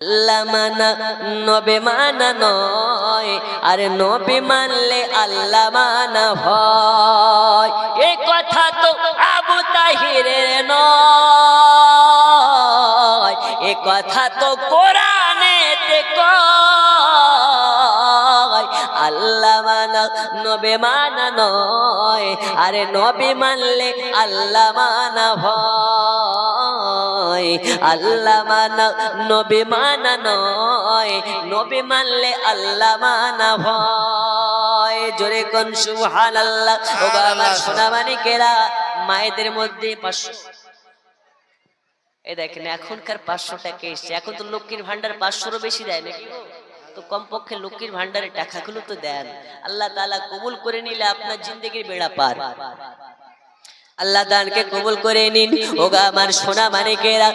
আল্লাহ মানা নবে মানা নয়, আর নবে মানলে আল্লাহ মানা হয়। এ কথা তো আবু তাহিরের নয়, এ কথা তো কোরআনেতে কয়। আল্লাহ মানা নবে মানা নয়, আরে নবে মানলে আল্লাহ মানা হয়। আল্লাহ মানা নবে মানা নয়, নবে মানলে আল্লাহ মানা হয়। জোরে কোন সুবহানাল্লাহ। ও আমার সোনা মানিকেরা, মায়েদের মধ্যে 500, এই দেখেন এখনকার 500 টাকা এসছে। এখন তো লক্ষ্মীর ভান্ডার 500-রও বেশি দেয় নাকি? তো কমপক্ষে লক্ষ্মীর ভান্ডারের টাকাগুলো তো দেন। আল্লাহ তাআলা কবুল করে নিলে আপনার জিন্দেগির বেড়া পার। আল্লাহ দানকে কবুল করে নিন। ওগা আমার সোনা মানিকেরা,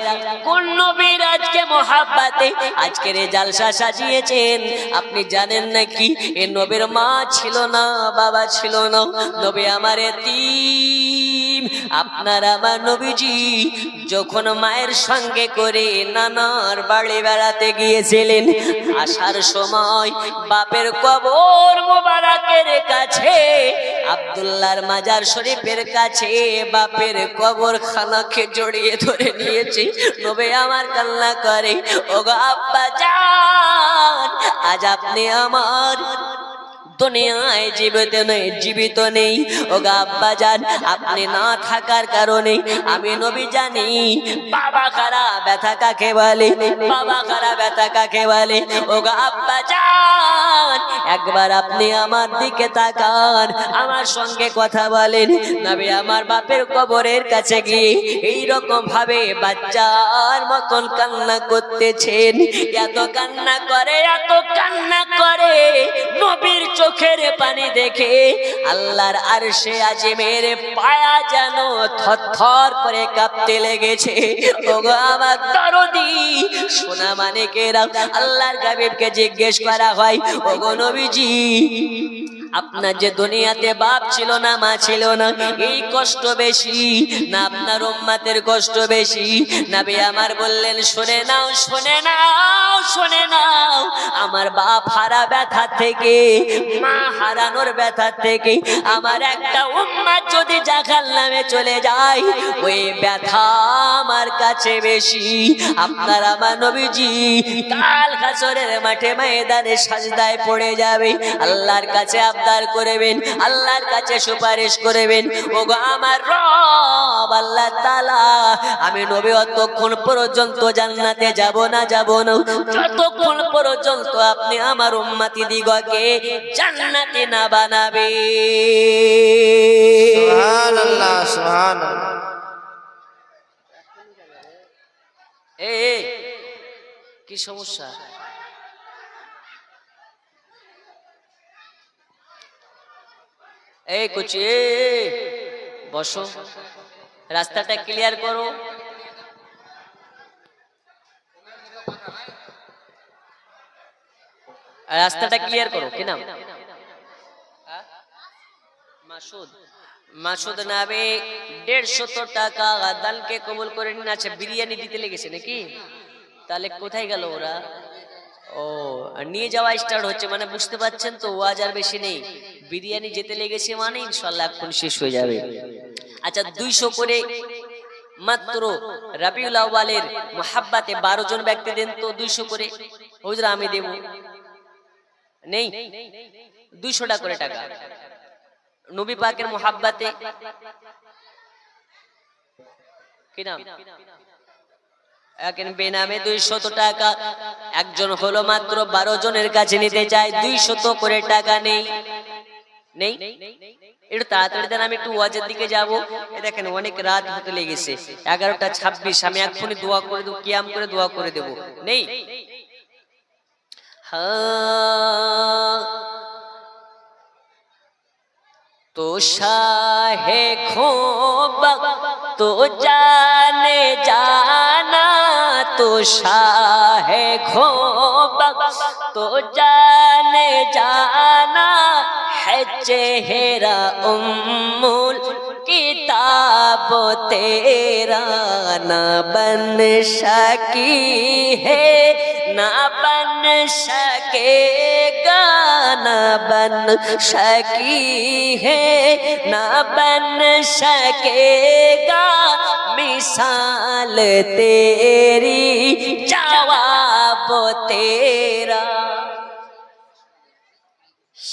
কোন নবীর আজকে মোহাব্বতে আজকের এই জালসা সাজিয়েছেন আপনি জানেন নাকি? এ নবীর মা ছিল না, বাবা ছিল না, নবী আমার এতিম। আপনার আমার নবীজি যখন মায়ের সঙ্গে করে নানার বাড়ি বেড়াতে গিয়েছিলেন, আসার সময় বাপের কবর মোবারকের কাছে, আব্দুল্লাহর মাজার শরীফের কাছে বাপের কবর খানাকে জড়িয়ে ধরে নিয়েছে। নবী আমার কান্না করে, ওগো আব্বা জান, আজ আপনি আমার দুনিয়ায় জীবিত নেই। ওগো আব্বা জান, আপনি না থাকার কারণে আমি নবী জানি বাবা কারা ব্যথা কাকে বলে, বাবা কারা ব্যথা কাকে বলে। ওগো আব্বা জান, একবার আপনি আমার দিকে তাকান, আমার সঙ্গে কথা বলেন। নবী আমার বাপের কবরের কাছে গিয়ে এই রকম ভাবে বাচ্চার মতন কান্না করতেছেন। এত কান্না করে, এত কান্না করে, নবীর চোখের পানি দেখে আল্লাহর আরশে আজিমের পায়া যেন থরথর করে কাঁপতে লেগেছে। ওগো আমার দরদি সোনা মানিকেরা, আল্লাহর হাবিবকে জিজ্ঞেস করা হয়, ওগো নবীজি, আপনার যে দুনিয়াতে বাপ ছিল না, মা ছিল না, এই কষ্ট বেশি না আপনার উম্মতের কষ্ট বেশি? নবী আমার বললেন, শুনে নাও, শুনে নাও, শুনে নাও, আমার বাপ হারা ব্যথা থেকে, মা হারানোর ব্যথা থেকে আমার একটা উম্মত যদি জাহান্নামে চলে যায়, ওই ব্যথা আমার কাছে বেশি। আপনার আমার নবীজি কাল হাসরের মাঠে ময়দানে সাজদায় পড়ে যাবে, আল্লাহর কাছে আবদার করবেন, আল্লাহর কাছে সুপারিশ করবেন, ওগো আমার রব আল্লাহ তাআলা, আমি নবী অতক্ষণ পর্যন্ত জান্নাতে যাব না, যতক্ষণ পর্যন্ত আপনি আমার উম্মতি দিগকে জান্নাতে না বানাবে। সুবহানাল্লাহ, সুবহানাল্লাহ। এই কি সমস্যা? এই কুচি বসো, রাস্তাটা ক্লিয়ার করো। রাস্তাটা ক্লিয়ার করো। কি নাম? মাসুদ। মাসুদ নামে 150 টাকা দানকে কবুল করে নিন। আচ্ছা, বিরিয়ানি দিতে লেগেছে নাকি? তাহলে কোথায় গেল ওরা? ও, নিয়ে যাওয়া স্টার্ট হচ্ছে, মানে বুঝতে পারছেন তো, ওয়াজ আর বেশি নেই, বিরিয়ানি যেতে লেগেছে মানে ইনশাআল্লাহ এখন শেষ হয়ে যাবে। আচ্ছা, 200 করে মাত্র রবিউল আউয়ালের মুহাব্বতে 12 জন ব্যক্তি দেন তো 200 করে। হুজুর আমি দেব। নেই, 200 টাকা করে টাকা নবী পাকের মুহাব্বতে। কি নাম? এখন বেনামে 200 টাকা একজন হলো মাত্র 12 জনের কাছে নিতে চাই, 200 করে টাকা নেই। একটু তাড়াতাড়ি দেন, আমি একটু ওয়াজের দিকে যাব। এই দেখেন অনেক রাত হতে লেগেছে, 11:26। আমি এক্ষুনি দোয়া করে দেব, কিয়াম করে দোয়া করে দেব। নেই? তো শাহে খোবা তো জানে জানা, তো শাহে খোবা তো জানে জানা, है चेहरा उम्मुल किताब तेरा ना बन सकी है ना बन सकेगा ना बन सकी है ना बन सकेगा मिसाल तेरी जवाब तेरा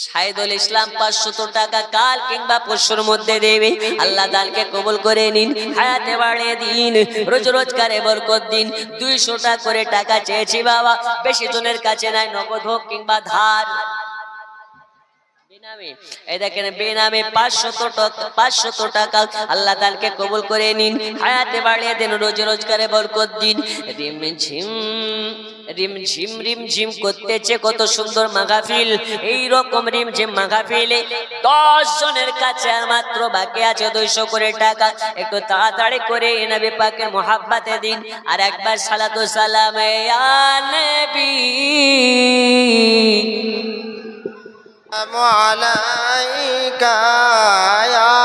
শাহিদুল ইসলাম 500 টাকা কাল কিংবা পরশুর মধ্যে দেবে আল্লাহ দানকে কবুল করে নিন হায়াতে বাড়িয়ে দিন রোজ রোজগারে বরকত দিন 200 টাকা করে টাকা চেয়েছি বাবা বেশি জনের কাছে নাই নগদ হোক কিংবা ধার বেনামে এই দেখেন বেনামে 500 টাকা আল্লাহ তাআলাকে কবুল করে নিন হায়াতে বাড়িয়ে দিন রোজ রোজগারে বরকত দিন রিমঝিম করতেছে কত সুন্দর মাহফিল এই রকম রিমঝিম মাহফিলে 10 জনের কাছে আর মাত্র বাকি আছে 200 করে টাকা একটু তাড়াতাড়ি করে নবী পাকের মোহাব্বতে দিন আর একবার সালাতু সালাম ইয়া নবী عليك يا